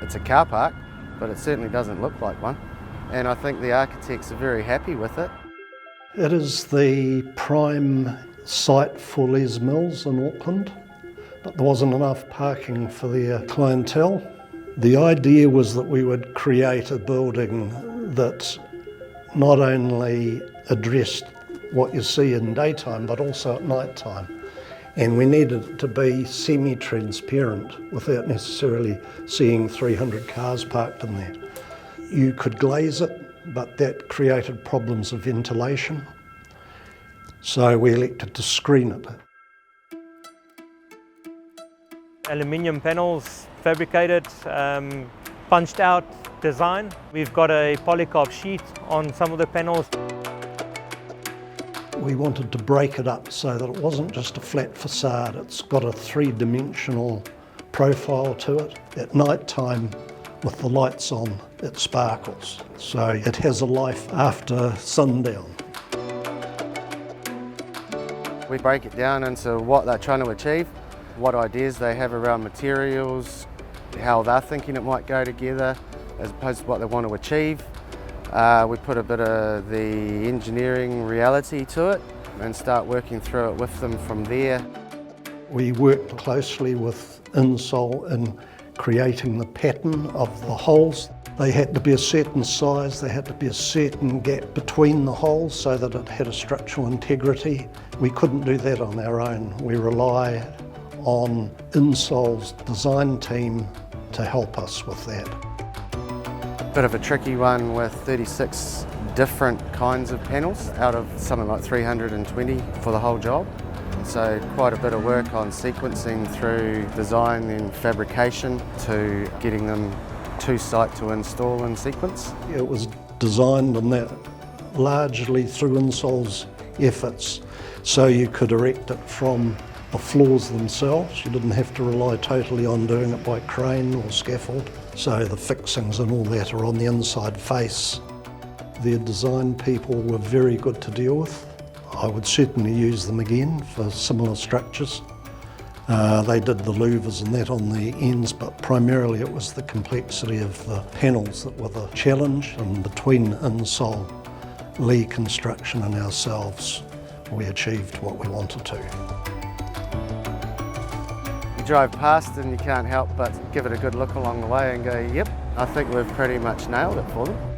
It's a car park, but it certainly doesn't look like one. And I think the architects are very happy with it. It is the prime site for Les Mills in Auckland, but there wasn't enough parking for their clientele. The idea was that we would create a building that not only addressed what you see in daytime, but also at night time. And we needed it to be semi-transparent without necessarily seeing 300 cars parked in there. You could glaze it, but that created problems of ventilation. So we elected to screen it. Aluminium panels, fabricated, punched out design. We've got a polycarb sheet on some of the panels. We wanted to break it up so that it wasn't just a flat facade. It's got a three-dimensional profile to it. At night time, with the lights on, it sparkles. So it has a life after sundown. We break it down into what they're trying to achieve, what ideas they have around materials, how they're thinking it might go together, as opposed to what they want to achieve. We put a bit of the engineering reality to it and start working through it with them from there. We worked closely with Insol in creating the pattern of the holes. They had to be a certain size, there had to be a certain gap between the holes so that it had a structural integrity. We couldn't do that on our own. We rely on Insol's design team to help us with that. Bit of a tricky one with 36 different kinds of panels out of something like 320 for the whole job. So quite a bit of work on sequencing through design and fabrication to getting them to site to install in sequence. It was designed on that largely through Insol's efforts, so you could erect it from the floors themselves. You didn't have to rely totally on doing it by crane or scaffold. So the fixings and all that are on the inside face. Their design people were very good to deal with. I would certainly use them again for similar structures. They did the louvers and that on the ends, but primarily it was the complexity of the panels that were the challenge, and between Insol, Lee Construction and ourselves, we achieved what we wanted to. You drive past and you can't help but give it a good look along the way and go, yep, I think we've pretty much nailed it for them.